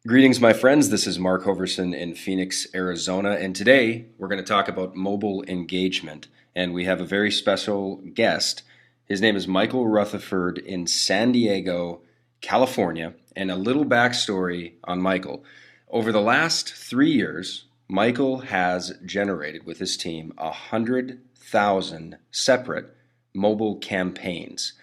Greetings, my friends. This is Mark Hoverson in Phoenix, Arizona, and today we're going to talk about mobile engagement. And we have a very special guest. His name is Michael Rutherford in San Diego, California. And a little backstory on Michael. Over the last 3 years, Michael has generated with his team 100,000 separate mobile campaigns.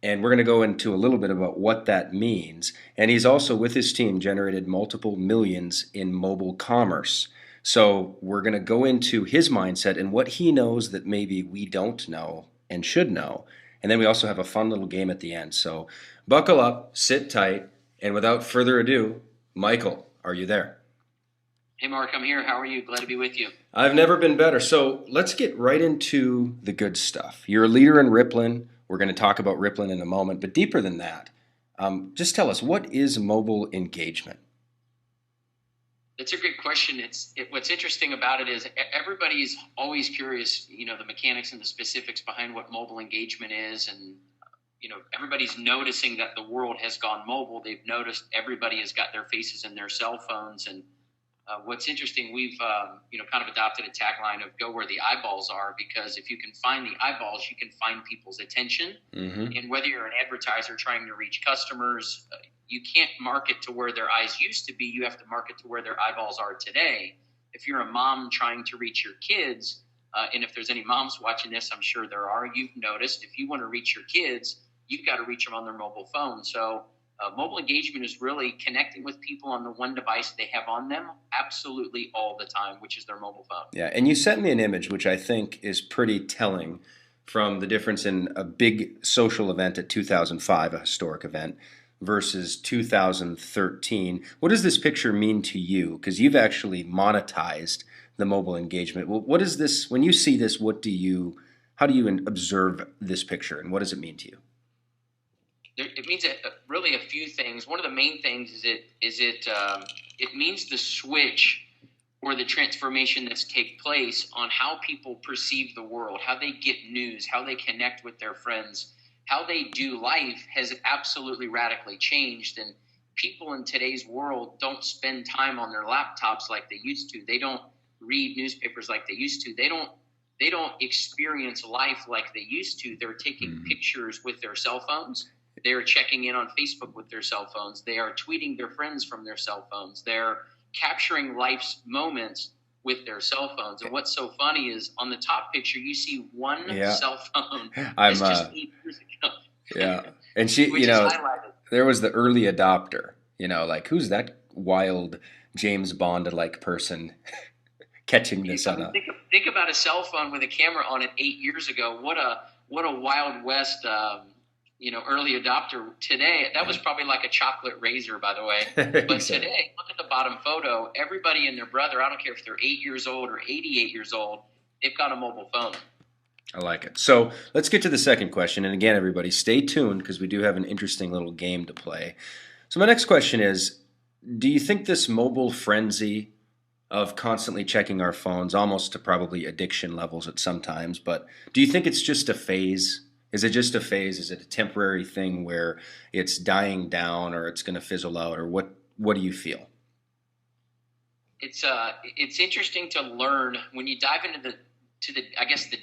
And we're going to go into a little bit about what that means. And he's also, with his team, generated multiple millions in mobile commerce. So we're going to go into his mindset and what he knows that maybe we don't know and should know. And then we also have a fun little game at the end. So buckle up, sit tight, and without further ado, Michael, are you there? Hey, Mark, I'm here. How are you? Glad to be with you. I've never been better. So let's get right into the good stuff. You're a leader in Rippln. We're going to talk about Rippln in a moment, but deeper than that, just tell us, what is mobile engagement? That's a great question. What's interesting about it is everybody's always curious, the mechanics and the specifics behind what mobile engagement is. And, everybody's noticing that the world has gone mobile. They've noticed everybody has got their faces in their cell phones. And what's interesting, we've kind of adopted a tagline of "Go where the eyeballs are," because if you can find the eyeballs, you can find people's attention. Mm-hmm. And whether you're an advertiser trying to reach customers, you can't market to where their eyes used to be. You have to market to where their eyeballs are today. If you're a mom trying to reach your kids, and if there's any moms watching this, I'm sure there are. You've noticed if you want to reach your kids, you've got to reach them on their mobile phone. So mobile engagement is really connecting with people on the one device they have on them absolutely all the time, which is their mobile phone. Yeah, and you sent me an image which I think is pretty telling from the difference in a big social event at 2005, a historic event, versus 2013. What does this picture mean to you? Because you've actually monetized the mobile engagement. Well, what is this, when you see this, how do you observe this picture and what does it mean to you? It means really a few things. One of the main things is it means the switch or the transformation that's take place on how people perceive the world, how they get news, how they connect with their friends, how they do life has absolutely radically changed. And people in today's world don't spend time on their laptops like they used to. They don't read newspapers like they used to. They don't experience life like they used to. They're taking pictures with their cell phones. They're checking in on Facebook with their cell phones. They are tweeting their friends from their cell phones. They're capturing life's moments with their cell phones. And what's so funny is on the top picture, you see one cell phone I'm that's just 8 years ago. Yeah. And she, which is highlighted. there was the early adopter, like who's that wild James Bond-like person catching this on a. Think about a cell phone with a camera on it 8 years ago. What a Wild West early adopter. Today, that was probably like a chocolate razor, by the way. But today, look at the bottom photo. Everybody and their brother, I don't care if they're 8 years old or 88 years old, they've got a mobile phone. I like it. So let's get to the second question. And again, everybody, stay tuned because we do have an interesting little game to play. So my next question is, do you think this mobile frenzy of constantly checking our phones, almost to probably addiction levels at some times, but do you think it's just a phase? Is it just a phase? Is it a temporary thing where it's dying down or it's going to fizzle out, or what do you feel? It's interesting to learn when you dive into the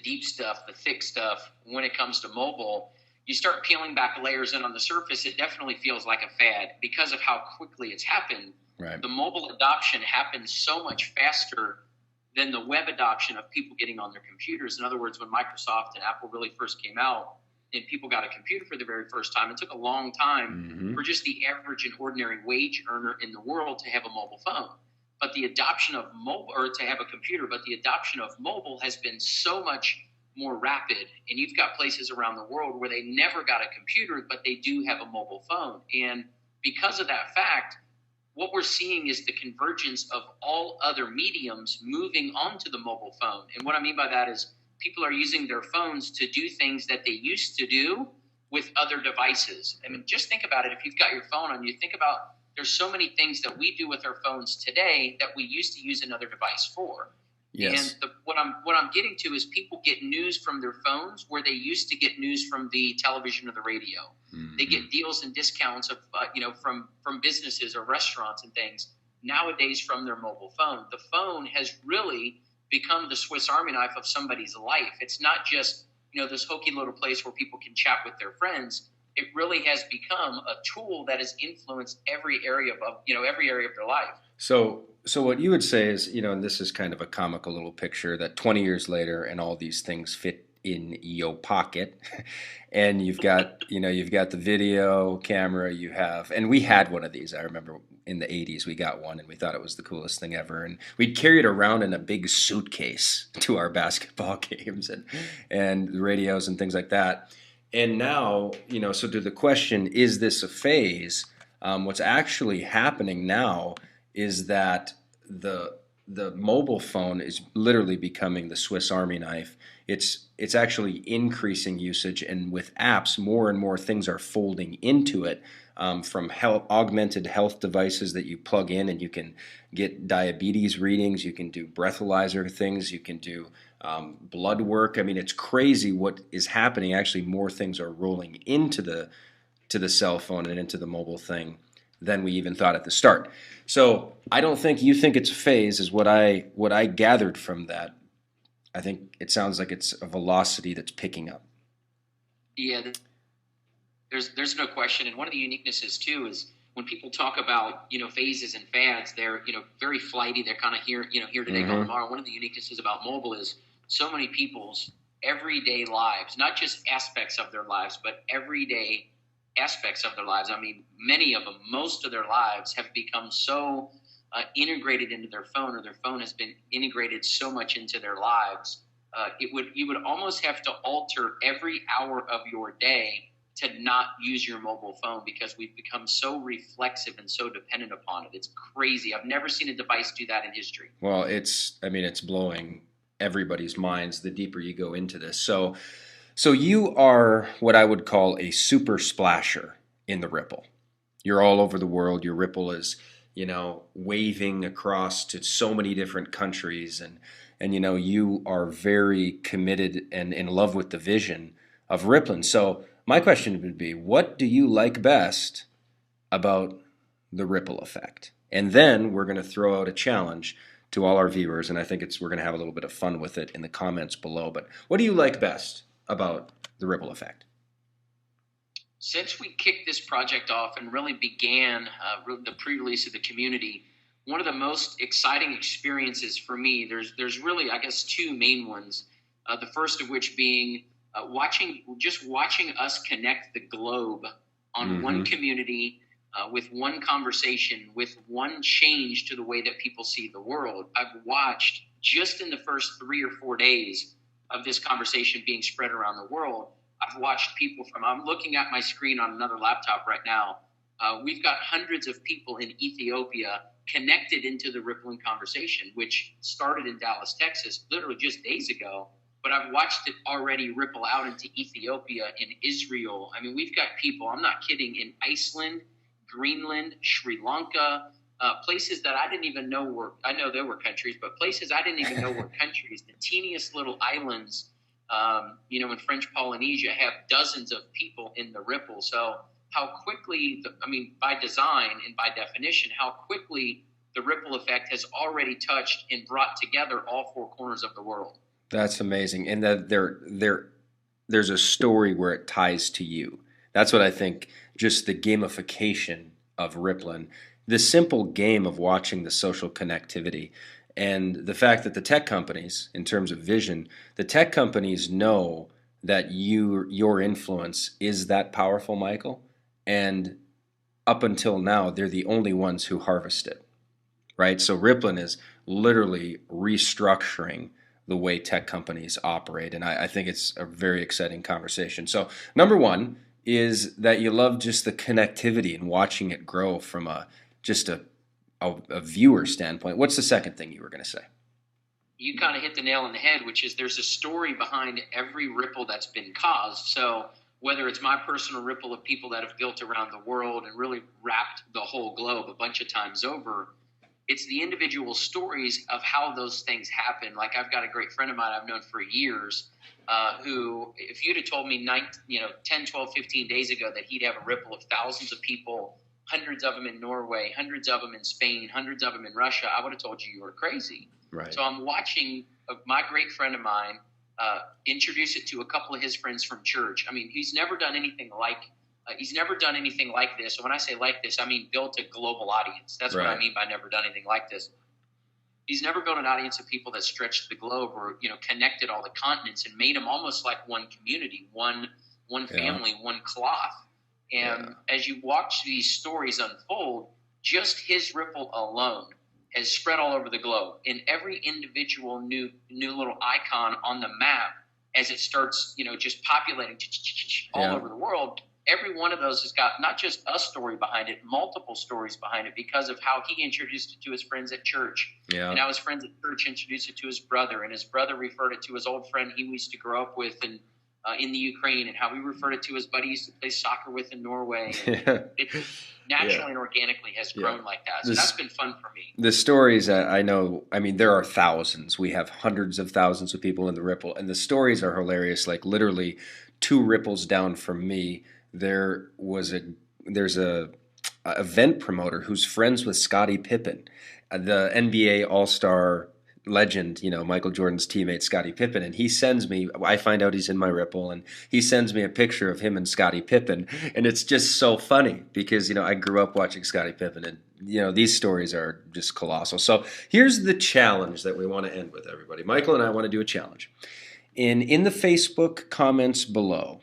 deep stuff, the thick stuff. When it comes to mobile, you start peeling back layers, and on the surface, it definitely feels like a fad because of how quickly it's happened. Right. The mobile adoption happens so much faster than the web adoption of people getting on their computers. In other words, when Microsoft and Apple really first came out and people got a computer for the very first time, it took a long time for just the average and ordinary wage earner in the world to have a mobile phone. But the adoption of mobile, or to have a computer, but the adoption of mobile has been so much more rapid. And you've got places around the world where they never got a computer, but they do have a mobile phone. And because of that fact, what we're seeing is the convergence of all other mediums moving onto the mobile phone. And what I mean by that is people are using their phones to do things that they used to do with other devices. I mean, just think about it. If you've got your phone on, you think about there's so many things that we do with our phones today that we used to use another device for. And Yes. what I'm getting to is people get news from their phones where they used to get news from the television or the radio. They Mm-hmm. get deals and discounts of from businesses or restaurants and things nowadays from their mobile phone. The phone has really become the Swiss Army knife of somebody's life. It's not just this hokey little place where people can chat with their friends. It really has become a tool that has influenced every area of their life. So what you would say is, and this is kind of a comical little picture that 20 years later and all these things fit in your pocket and you've got the video camera and we had one of these. I remember in the 80s we got one and we thought it was the coolest thing ever, and we'd carry it around in a big suitcase to our basketball games and the radios and things like that. And now, so to the question, is this a phase? What's actually happening now is that the mobile phone is literally becoming the Swiss Army knife. It's actually increasing usage, and with apps, more and more things are folding into it. From augmented health devices that you plug in, and you can get diabetes readings, you can do breathalyzer things, you can do blood work. I mean, it's crazy what is happening. Actually, more things are rolling into the cell phone and into the mobile thing than we even thought at the start. So I don't think you think it's a phase, is what I gathered from that. I think it sounds like it's a velocity that's picking up. Yeah, there's no question, and one of the uniquenesses too is when people talk about phases and fads, they're very flighty. They're kind of here today, gone Mm-hmm. tomorrow. One of the uniquenesses about mobile is so many people's everyday lives, not just aspects of their lives, but everyday aspects of their lives. I mean, many of them, most of their lives have become so integrated into their phone, or their phone has been integrated so much into their lives. You would almost have to alter every hour of your day to not use your mobile phone, because we've become so reflexive and so dependent upon it. It's crazy. I've never seen a device do that in history. Well, it's blowing everybody's minds the deeper you go into this. So you are what I would call a super splasher in the Rippln. You're all over the world. Your Rippln is, waving across to so many different countries, and you are very committed and in love with the vision of Rippln. So my question would be, what do you like best about the ripple effect? And then we're going to throw out a challenge to all our viewers, and I think we're going to have a little bit of fun with it in the comments below. But what do you like best about the ripple effect? Since we kicked this project off and really began the pre-release of the community, one of the most exciting experiences for me, there's really, I guess, two main ones. The first of which being watching us connect the globe on one community, with one conversation, with one change to the way that people see the world. I've watched, just in the first 3 or 4 days of this conversation being spread around the world, I've watched people I'm looking at my screen on another laptop right now. We've got hundreds of people in Ethiopia connected into the Rippln conversation, which started in Dallas, Texas, literally just days ago. But I've watched it already ripple out into Ethiopia, in Israel. I mean, we've got people, I'm not kidding, in Iceland, Greenland, Sri Lanka, places that I didn't even know I know there were countries, but places I didn't even know were countries, the teeniest little islands, in French Polynesia, have dozens of people in the Rippln. So how quickly, by design and by definition, how quickly the ripple effect has already touched and brought together all four corners of the world. That's amazing, and that there's a story where it ties to you. That's what I think. Just the gamification of Rippln, the simple game of watching the social connectivity, and the fact that the tech companies, in terms of vision, the tech companies know that your influence is that powerful, Michael, and up until now, they're the only ones who harvest it, right? So Rippln is literally restructuring the way tech companies operate, and I think it's a very exciting conversation. So number one is that you love just the connectivity and watching it grow from a viewer standpoint. What's the second thing you were going to say? You kind of hit the nail on the head, which is there's a story behind every ripple that's been caused. So whether it's my personal ripple of people that have built around the world and really wrapped the whole globe a bunch of times over, it's the individual stories of how those things happen. Like I've got a great friend of mine I've known for years who, if you'd have told me 10, 12, 15 days ago that he'd have a ripple of thousands of people, hundreds of them in Norway, hundreds of them in Spain, hundreds of them in Russia, I would have told you were crazy. Right. So I'm watching my great friend of mine introduce it to a couple of his friends from church. I mean, he's never done anything like this. And when I say like this, I mean built a global audience. That's what I mean by never done anything like this. He's never built an audience of people that stretched the globe or, connected all the continents and made them almost like one community, one family, one cloth. And as you watch these stories unfold, just his ripple alone has spread all over the globe. And every individual new little icon on the map, as it starts, just populating all over the world, every one of those has got not just a story behind it, multiple stories behind it because of how he introduced it to his friends at church. Yeah. And how his friends at church introduced it to his brother, and his brother referred it to his old friend he used to grow up with in the Ukraine, and how he referred it to his buddy he used to play soccer with in Norway. And it naturally and organically has grown like that. So that's been fun for me. The stories, I know, I mean, there are thousands. We have hundreds of thousands of people in the Ripple, and the stories are hilarious. Like literally 2 ripples down from me, there's a event promoter who's friends with Scottie Pippen, the NBA All-Star legend, Michael Jordan's teammate Scottie Pippen, and he sends me, I find out he's in my Ripple, and he sends me a picture of him and Scottie Pippen, and it's just so funny because, I grew up watching Scottie Pippen, and, these stories are just colossal. So here's the challenge that we want to end with, everybody. Michael and I want to do a challenge. In the Facebook comments below,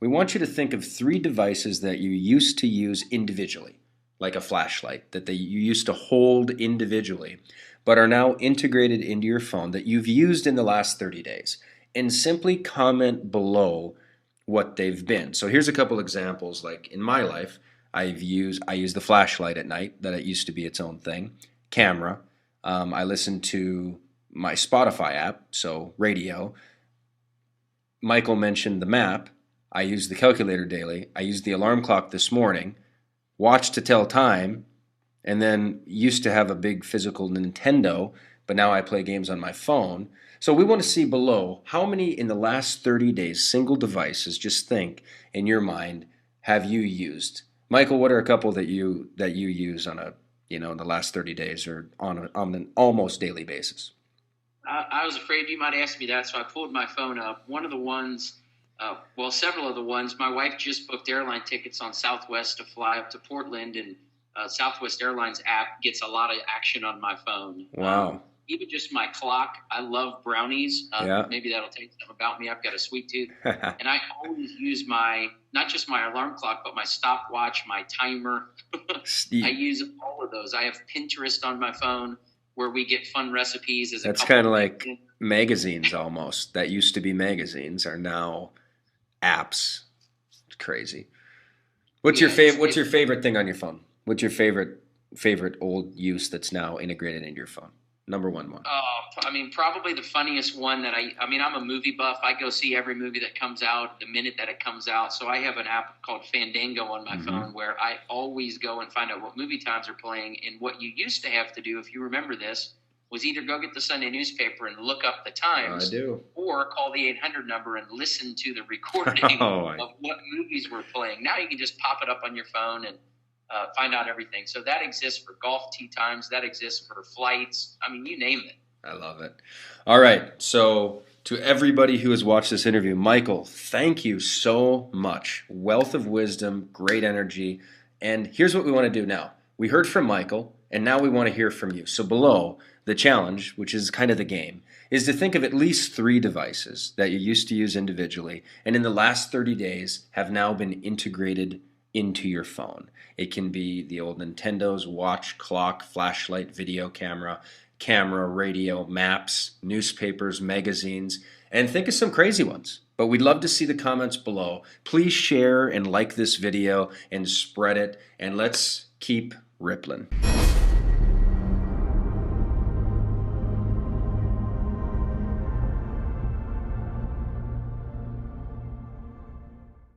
we want you to think of 3 devices that you used to use individually, like a flashlight, that you used to hold individually, but are now integrated into your phone that you've used in the last 30 days. And simply comment below what they've been. So here's a couple examples. Like in my life, I use the flashlight at night, that it used to be its own thing. Camera. I listen to my Spotify app, so radio. Michael mentioned the map. I use the calculator daily. I used the alarm clock this morning. Watch to tell time. And then used to have a big physical Nintendo, but now I play games on my phone. So we want to see below how many in the last 30 days, single devices, just think in your mind, have you used? Michael, what are a couple that you use on in the last 30 days or on an almost daily basis? I was afraid you might ask me that, so I pulled my phone up. One of the ones, several of the ones, my wife just booked airline tickets on Southwest to fly up to Portland, and Southwest Airlines app gets a lot of action on my phone. Wow. Even just my clock. I love brownies. Maybe that'll tell you something about me. I've got a sweet tooth. And I always use not just my alarm clock, but my stopwatch, my timer. I use all of those. I have Pinterest on my phone where we get fun recipes. That's kind of like magazines almost. That used to be magazines are now apps. It's crazy. What's your favorite thing on your phone? What's your favorite old use that's now integrated into your phone? Number one. Probably the funniest one that I'm a movie buff. I go see every movie that comes out the minute that it comes out. So I have an app called Fandango on my phone where I always go and find out what movie times are playing. And what you used to have to do, if you remember this, was either go get the Sunday newspaper and look up the times, I do, or call the 800 number and listen to the recording of what movies were playing. Now you can just pop it up on your phone and find out everything. So that exists for golf tee times. That exists for flights. I mean, you name it. I love it. All right. So to everybody who has watched this interview, Michael, thank you so much. Wealth of wisdom, great energy. And here's what we want to do now. We heard from Michael, and now we want to hear from you. So below, the challenge, which is kind of the game, is to think of at least 3 devices that you used to use individually and in the last 30 days have now been integrated into your phone. It can be the old Nintendos, watch, clock, flashlight, video camera, radio, maps, newspapers, magazines, and think of some crazy ones. But we'd love to see the comments below. Please share and like this video and spread it, and let's keep Rippln'.